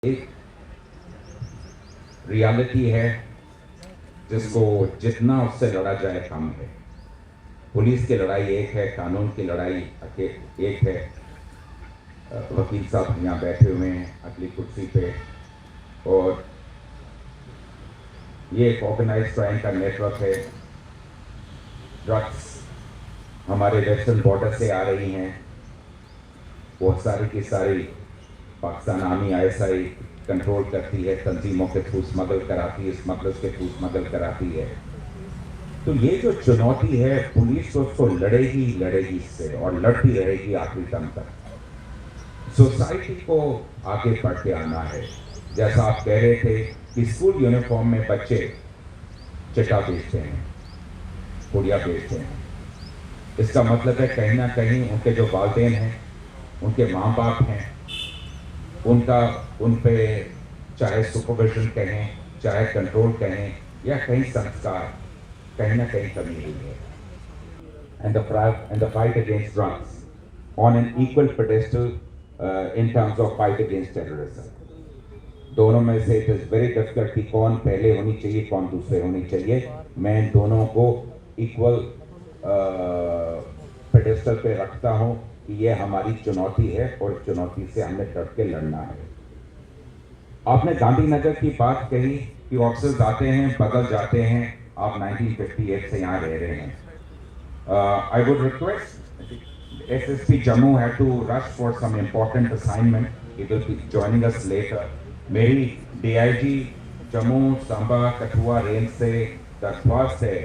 एक रियलिटी है जिसको जितना उससे लड़ा जाए कम है। पुलिस की लड़ाई एक है, कानून की लड़ाई एक है। वकील साहब यहाँ बैठे हुए हैं अगली कुर्सी पे, और ये एक ऑर्गेनाइज्ड क्राइम का नेटवर्क है। ड्रग्स हमारे वेस्टर्न बॉर्डर से आ रही हैं, बहुत सारी की सारी पाकिस्तान आर्मी ISI कंट्रोल करती है, तंजीमों के थ्रू स्मगल कराती है, स्मगलर्स के थ्रू स्मगल कराती है। तो ये जो चुनौती है, पुलिस तो उसको लड़ेगी इससे, और लड़ती रहेगी आखिरी दम तक। सोसाइटी को आगे बढ़ के आना है। जैसा आप कह रहे थे कि स्कूल यूनिफॉर्म में बच्चे चिटा बेचते हैं, पुड़िया बेचते हैं, इसका मतलब है कहीं ना कहीं उनके जो वालिदैन हैं, उनके माँ बाप हैं, उन पे चाहे सुपरविजन कहें, चाहे कंट्रोल कहें, या कहीं संस्कार कहीं ना कहीं कमी हुई है। And the fight against drugs on an equal pedestal in terms of fight against terrorism. दोनों में से it is very difficult कि कौन पहले होनी चाहिए, कौन दूसरे होनी चाहिए। मैं इन दोनों को इक्वल पेडेस्टल पे रखता हूँ कि ये हमारी चुनौती है, और चुनौती से हमें डट के लड़ना है। आपने गांधीनगर की बात कही कि ऑफिसर्स आते हैं, बदल जाते हैं। आप 1958 से यहाँ रह रहे हैं। I would request SSP Jammu had to rush for some important assignment. He will be joining us later. मेरी DIG जम्मू, सांबा, कठुआ रेंज से दरख्वास्त है,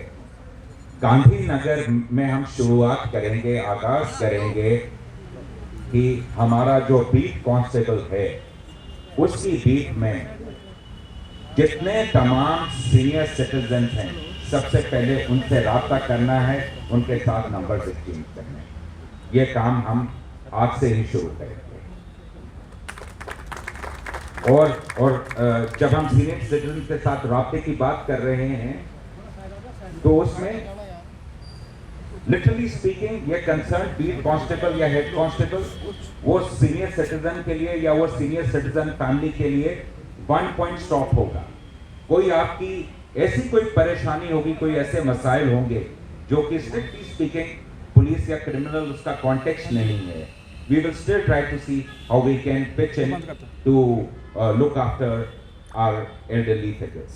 गांधीनगर में हम शुरुआत करेंगे, आगाज करेंगे कि हमारा जो बीट कांस्टेबल है, उसकी बीट में जितने तमाम सीनियर सिटीजन हैं, सबसे पहले उनसे राब्ता करना है, उनके साथ नंबर एक्सचेंज करना है। ये काम हम आज से ही शुरू करेंगे। और जब हम सीनियर सिटीजन के साथ राब्ते की बात कर रहे हैं, तो उसमें लिटरली स्पीकिंग ये कंसर्न बीट कांस्टेबल या हेड कांस्टेबल, वो सीनियर सिटीजन के लिए या वो सीनियर सिटीजन फैमिली के लिए 1 पॉइंट स्टॉप होगा। कोई आपकी ऐसी कोई परेशानी होगी, कोई ऐसे मसाइल होंगे जो कि स्ट्रिक्टली स्पीकिंग पुलिस या क्रिमिनल उसका कॉन्टेक्स्ट नहीं है, we will still try to see how we can pitch in to look after our elderly figures.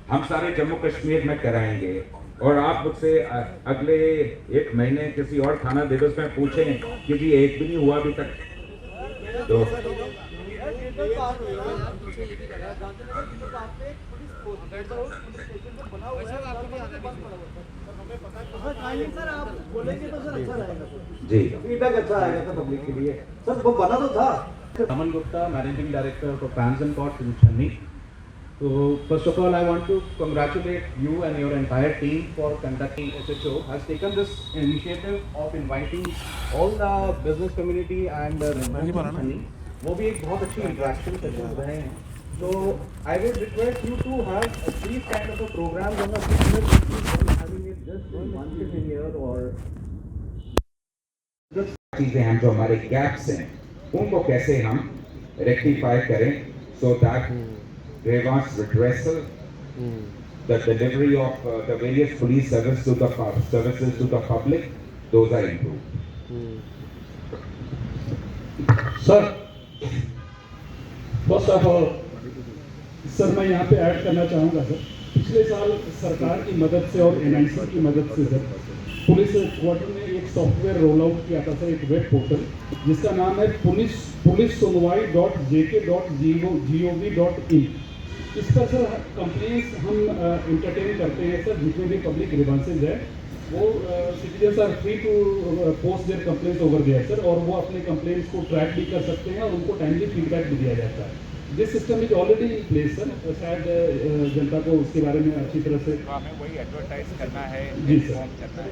हम सारे जम्मू कश्मीर में कराएंगे, और आप मुझसे अगले 1 महीने किसी और थाना दिवस में पूछें कि जी एक भी नहीं हुआ अभी तक, तो जी फीडबैक अच्छा आएगा था पब्लिक के लिए। सर वो बना तो था। Aman Gupta, Managing Director for Transit Court in Chennai. So first of all, I want to congratulate you and your entire team for conducting SHO has taken this initiative of inviting all the business community and residents of Chennai. वो भी एक बहुत अच्छी interaction session रहे हैं. So I would request you to have these kind of a programs on a regular basis, having it just once in a year or चीजें हैं जो हमारे गैप्स हैं, उनको कैसे हम रेक्टिफाई करें, so that grievance redressal, the delivery of the various police services to the public, those are improved. Sir first of all sir मैं यहाँ पे ऐड करना चाहूँगा सर, पिछले साल सरकार की मदद से और NIC की मदद से सर पुलिस हेडक्वार्टर ने एक सॉफ्टवेयर रोल आउट किया था सर, एक वेब पोर्टल जिसका नाम है pulissunwai.jk.gov.in। इस पर सर कंप्लेंट्स हम इंटरटेन करते हैं सर, जितने भी पब्लिक ग्रीवेंसेज है वो citizens are free to post their complaints over there sir, और वो अपने कंप्लेंट्स को ट्रैक भी कर सकते हैं और उनको टाइमली फीडबैक भी दिया जाता है। This system is already in place sir, शायद जनता को उसके बारे में अच्छी तरह से हमें वही एडवर्टाइज करना है, जी सर, इन्फॉर्म करना है,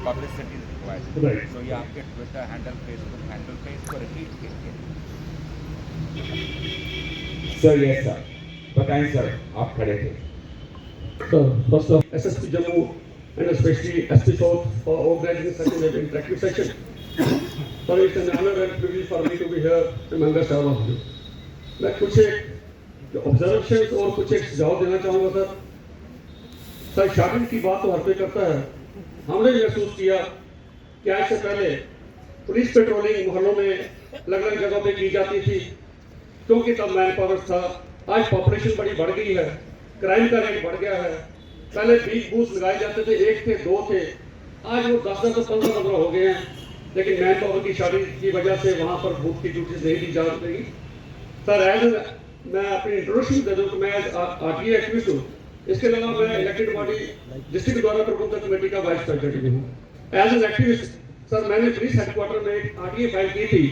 पब्लिसिटी रिक्वायर्ड, राइट। सो ये आपके ट्विटर हैंडल, फेसबुक हैंडल पे इसको रिपीट कीजिए। सर यस सर, बताएं सर, आप खड़े थे। Sir first of SSP Jammu and especially SP South for organizing such an interactive session. So it's an honor and privilege for me to be here amongst all of you. मैं कुछ एक observation और कुछ एक सुझाव देना चाहूँगा सर। सर शादी की बात तो हर कोई करता है। हमने भी महसूस किया कि आज से पहले पुलिस पेट्रोलिंग मोहल्लों में अलग अलग जगहों पे की जाती थी, क्योंकि तब मैन पावर था। आज पॉपुलेशन बड़ी बढ़ गई है, क्राइम का रेट बढ़ गया है। पहले 20 बूथ लगाए जाते थे, 1 थे 2 थे, आज वो 10 से 15 हो गए हैं। लेकिन मैन पावर की शादी की वजह से वहाँ पर बूथ की ड्यूटीज नहीं दी जा रही। सर मैं अपनी इंट्रोडक्शन दे दूँ कि मैं आरटीए एक्टिविस्ट हूँ। इसके अलावा मैं इलेक्टेड बॉडी डिस्ट्रिक्ट द्वारा प्रबंधक कमेटी का वाइस प्रेसिडेंट भी हूँ। एज एन एक्टिविस्ट सर मैंने पुलिस हेडक्वार्टर में एक आरटीए फाइल की थी,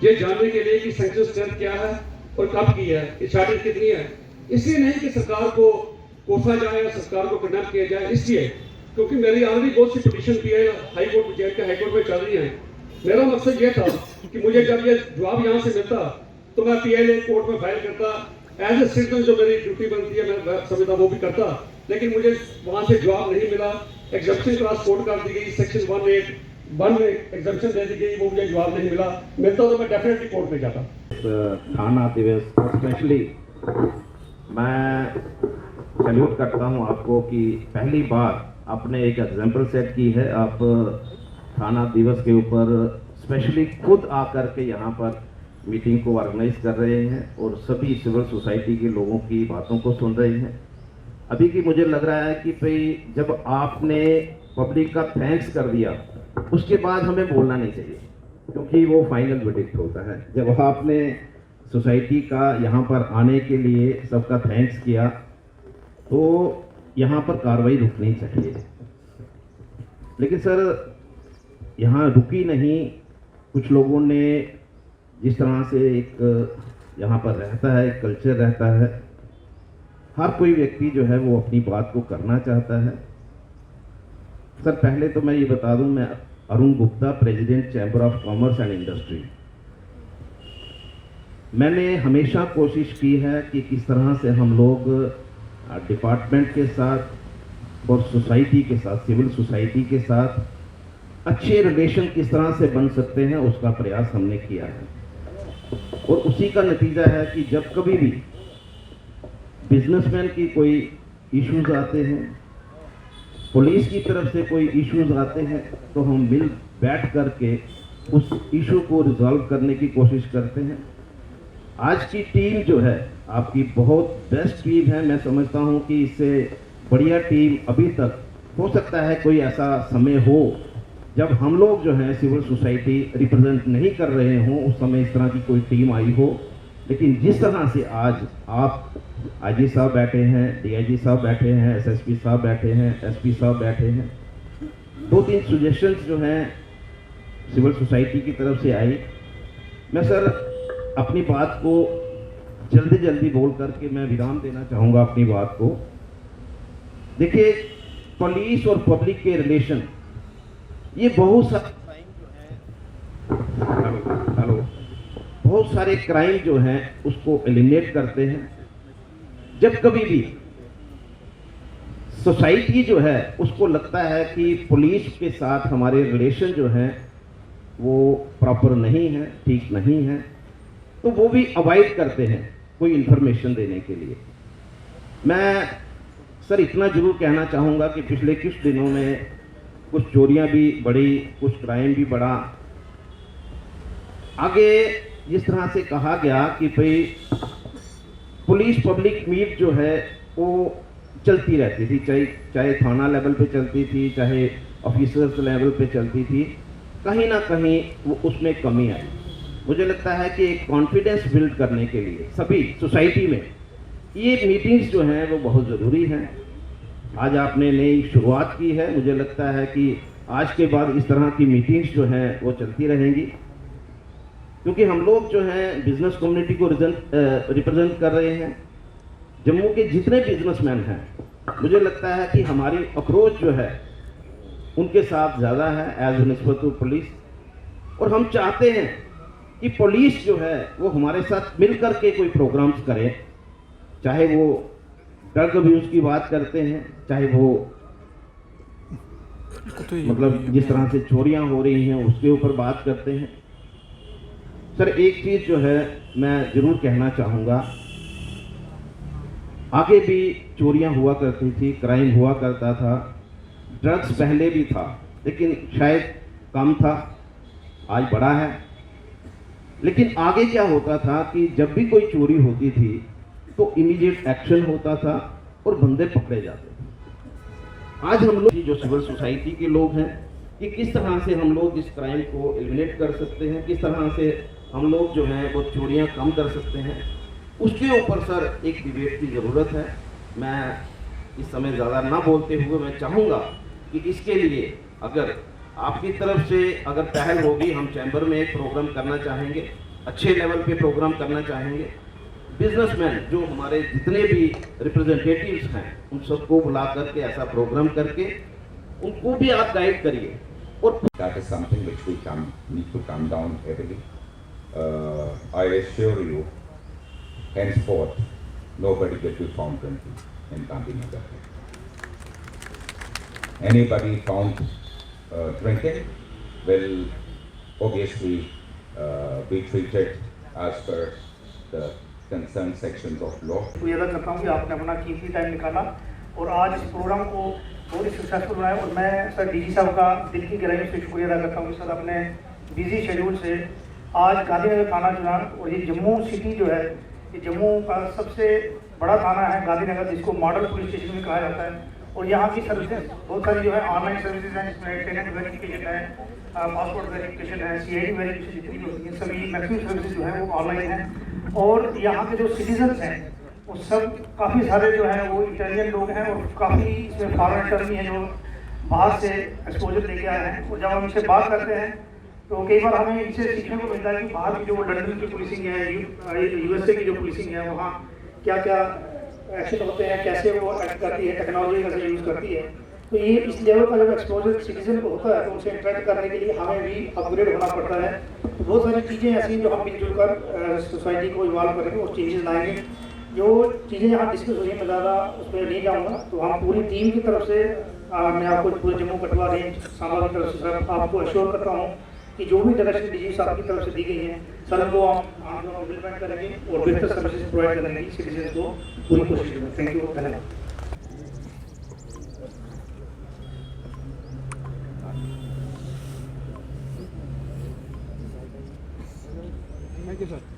ये जानने के लिए कि सेंक्शन स्ट्रेंथ क्या है और कब की है, शादी कितनी है। इसलिए नहीं कि सरकार को कोसा जाए या सरकार को कंडेम किया जाए, इसलिए क्योंकि मेरी ऑलरेडी बहुत सी पिटीशन भी है हाई कोर्ट जेल के हाई कोर्ट में चल रही है। मेरा मकसद ये था कि मुझे जब ये जवाब यहाँ से मिलता तो मैं पीएलए कोर्ट में फाइल करता। एज ए सिटीजन जो मेरी ड्यूटी बनती है मैं समझता वो भी करता, लेकिन मुझे वहाँ से जवाब नहीं मिला। एग्जम्पशन क्लास कोर्ट कर दी गई, सेक्शन 181 में एग्जम्पशन दे दी गई, वो मुझे जवाब नहीं मिलता तो मैं डेफिनेटली कोर्ट में जाता। थाना दिवस स्पेशली मैं सैल्यूट करता हूं आपको कि पहली बार आपने एक एग्जाम्पल सेट की है। आप थाना दिवस के ऊपर स्पेशली खुद आकर के यहाँ पर मीटिंग को ऑर्गेनाइज कर रहे हैं और सभी सिविल सोसाइटी के लोगों की बातों को सुन रहे हैं। अभी की मुझे लग रहा है कि भाई जब आपने पब्लिक का थैंक्स कर दिया उसके बाद हमें बोलना नहीं चाहिए, क्योंकि वो फाइनल वर्डिक्ट होता है। जब आपने सोसाइटी का यहाँ पर आने के लिए सबका थैंक्स किया तो यहाँ पर कार्रवाई रुकनी चाहिए। लेकिन सर यहाँ रुकी नहीं। कुछ लोगों ने जिस तरह से एक यहाँ पर रहता है, एक कल्चर रहता है, हर कोई व्यक्ति जो है वो अपनी बात को करना चाहता है। सर पहले तो मैं ये बता दूं, मैं Arun Gupta, president chamber of commerce and industry. मैंने हमेशा कोशिश की है कि किस तरह से हम लोग डिपार्टमेंट के साथ और सोसाइटी के साथ, सिविल सोसाइटी के साथ अच्छे रिलेशन किस तरह से बन सकते हैं, उसका प्रयास हमने किया है। और उसी का नतीजा है कि जब कभी भी बिजनेसमैन की कोई इश्यूज आते हैं, पुलिस की तरफ से कोई इश्यूज आते हैं, तो हम मिल बैठ करके उस इशू को रिजॉल्व करने की कोशिश करते हैं। आज की टीम जो है आपकी बहुत बेस्ट टीम है। मैं समझता हूं कि इससे बढ़िया टीम अभी तक हो सकता है कोई ऐसा समय हो जब हम लोग जो हैं सिविल सोसाइटी रिप्रेजेंट नहीं कर रहे हों, उस समय इस तरह की कोई टीम आई हो। लेकिन जिस तरह से आज आप आईजी साहब बैठे हैं, डीआईजी साहब बैठे हैं, एसएसपी साहब बैठे हैं, एसपी साहब बैठे हैं, 2-3 सजेशंस जो हैं सिविल सोसाइटी की तरफ से आई। मैं सर अपनी बात को जल्दी बोल करके मैं विराम देना चाहूँगा अपनी बात को। देखिए, पुलिस और पब्लिक के रिलेशन, ये बहुत सारे क्राइम जो हैं उसको एलिमिनेट करते हैं। जब कभी भी सोसाइटी जो है उसको लगता है कि पुलिस के साथ हमारे रिलेशन जो हैं वो प्रॉपर नहीं है, ठीक नहीं है, तो वो भी अवॉइड करते हैं कोई इन्फॉर्मेशन देने के लिए। मैं सर इतना जरूर कहना चाहूँगा कि पिछले कुछ दिनों में कुछ चोरियां भी बढ़ी, कुछ क्राइम भी बढ़ा। आगे जिस तरह से कहा गया कि भाई पुलिस पब्लिक मीट जो है वो चलती रहती थी, चाहे थाना लेवल पे चलती थी, चाहे ऑफिसर्स लेवल पे चलती थी, कहीं ना कहीं वो उसमें कमी आई। मुझे लगता है कि एक कॉन्फिडेंस बिल्ड करने के लिए सभी सोसाइटी में ये मीटिंग्स जो हैं वो बहुत ज़रूरी हैं। आज आपने नई शुरुआत की है, मुझे लगता है कि आज के बाद इस तरह की मीटिंग्स जो हैं वो चलती रहेंगी, क्योंकि हम लोग जो हैं बिजनेस कम्युनिटी को रिप्रेजेंट कर रहे हैं। जम्मू के जितने बिजनेसमैन हैं, मुझे लगता है कि हमारी अप्रोच जो है उनके साथ ज़्यादा है एज निस्बत टू पुलिस। और हम चाहते हैं कि पुलिस जो है वो हमारे साथ मिल कर के कोई प्रोग्राम्स करे, चाहे वो ड्रग अब्यूज़ की बात करते हैं, चाहे वो मतलब जिस तरह से चोरियां हो रही हैं उसके ऊपर बात करते हैं। सर एक चीज जो है मैं जरूर कहना चाहूँगा, आगे भी चोरियां हुआ करती थी, क्राइम हुआ करता था, ड्रग्स पहले भी था लेकिन शायद कम था, आज बड़ा है। लेकिन आगे क्या होता था कि जब भी कोई चोरी होती थी तो इमीडिएट एक्शन होता था और बंदे पकड़े जाते थे। आज हम लोग जो सिविल सोसाइटी के लोग हैं कि किस तरह से हम लोग इस क्राइम को एलिमिनेट कर सकते हैं, किस तरह से हम लोग जो हैं वो चोरियां कम कर सकते हैं, उसके ऊपर सर एक डिबेट की ज़रूरत है। मैं इस समय ज़्यादा ना बोलते हुए मैं चाहूँगा कि इसके लिए अगर आपकी तरफ से अगर पहल होगी, हम चैम्बर में एक प्रोग्राम करना चाहेंगे, अच्छे लेवल पे प्रोग्राम करना चाहेंगे। बिजनेसमैन जो हमारे जितने भी रिप्रेजेंटेटिव्स हैं उन सबको बुला करके ऐसा प्रोग्राम करके उनको भी आप गाइड करिए। और That is something which we need to calm down heavily. I assure you, henceforth, nobody will be found drinking in Gandhinagar. Anybody found drinking will obviously be treated as per the concerned sections of law. शुक्रिया अदा करता हूँ कि आपने अपना कीमती time निकाला और आज इस प्रोग्राम को बहुत ही सक्सेसफुल बनाया। और मैं सर डीजी साहब का दिल की गहराई से शुक्रिया अदा करता हूँ कि सर अपने बिजी शेड्यूल से आज गांधीनगर थाना चुनाव और ये जम्मू सिटी जो है, ये जम्मू का सबसे बड़ा थाना है गांधीनगर, जिसको मॉडल पुलिस स्टेशन भी कहा जाता है। और यहाँ की सर्विसेज बहुत सारी जो है ऑनलाइन सर्विसेज हैं, जिसमें टेनेंट वेरिफिकेशन है, पासपोर्ट वेरिफिकेशन है, CID वेरिफिकेशन, जितनी भी होती है सभी मैक्सिमम सर्विसेज जो है वो ऑनलाइन है। और यहाँ के जो सिटीजन्स हैं वो सब काफ़ी सारे जो हैं वो इटालियन लोग हैं और काफ़ी इसमें फॉरेन टर्मी हैं जो बाहर से एक्सपोजर लेके आए हैं। और जब हम इनसे बात करते हैं तो कई बार हमें इनसे सीखने को मिलता है कि बाहर की जो लंदन की पुलिसिंग है, USA की जो पुलिसिंग है, वहाँ क्या क्या एक्शन होते हैं, कैसे वो एक्ट करती है, टेक्नोलॉजी कैसे यूज़ करती है। तो ये इस लेवल का जब एक्सपोजर सिटीजन को होता है तो उनसे इंटरेक्ट करने के लिए हमें भी अपग्रेड होना पड़ता है। तो बहुत सारी चीज़ें ऐसी हैं जो हम मिलजुल कर सोसाइटी को इन्वॉल्व करके और चेंजेस लाएंगे। जो चीज़ें यहाँ डिस्कस हुई, मैं ज़्यादा उस पर नहीं जाऊँगा। तो हम पूरी टीम की तरफ से मैं आपको पूरे जम्मू कठुआ रेंज सांबा की तरफ से सर आपको एश्योर करता हूँ कि जो भी डायरेक्शन डीजी साहब की तरफ से दी गई है सर वो हम दोनों इम्प्लीमेंट करेंगे और बेहतर सर्विसेज प्रोवाइड करने की सिटीजन को पूरी कोशिश करेंगे। थैंक यू, धन्यवाद। Thank you sir.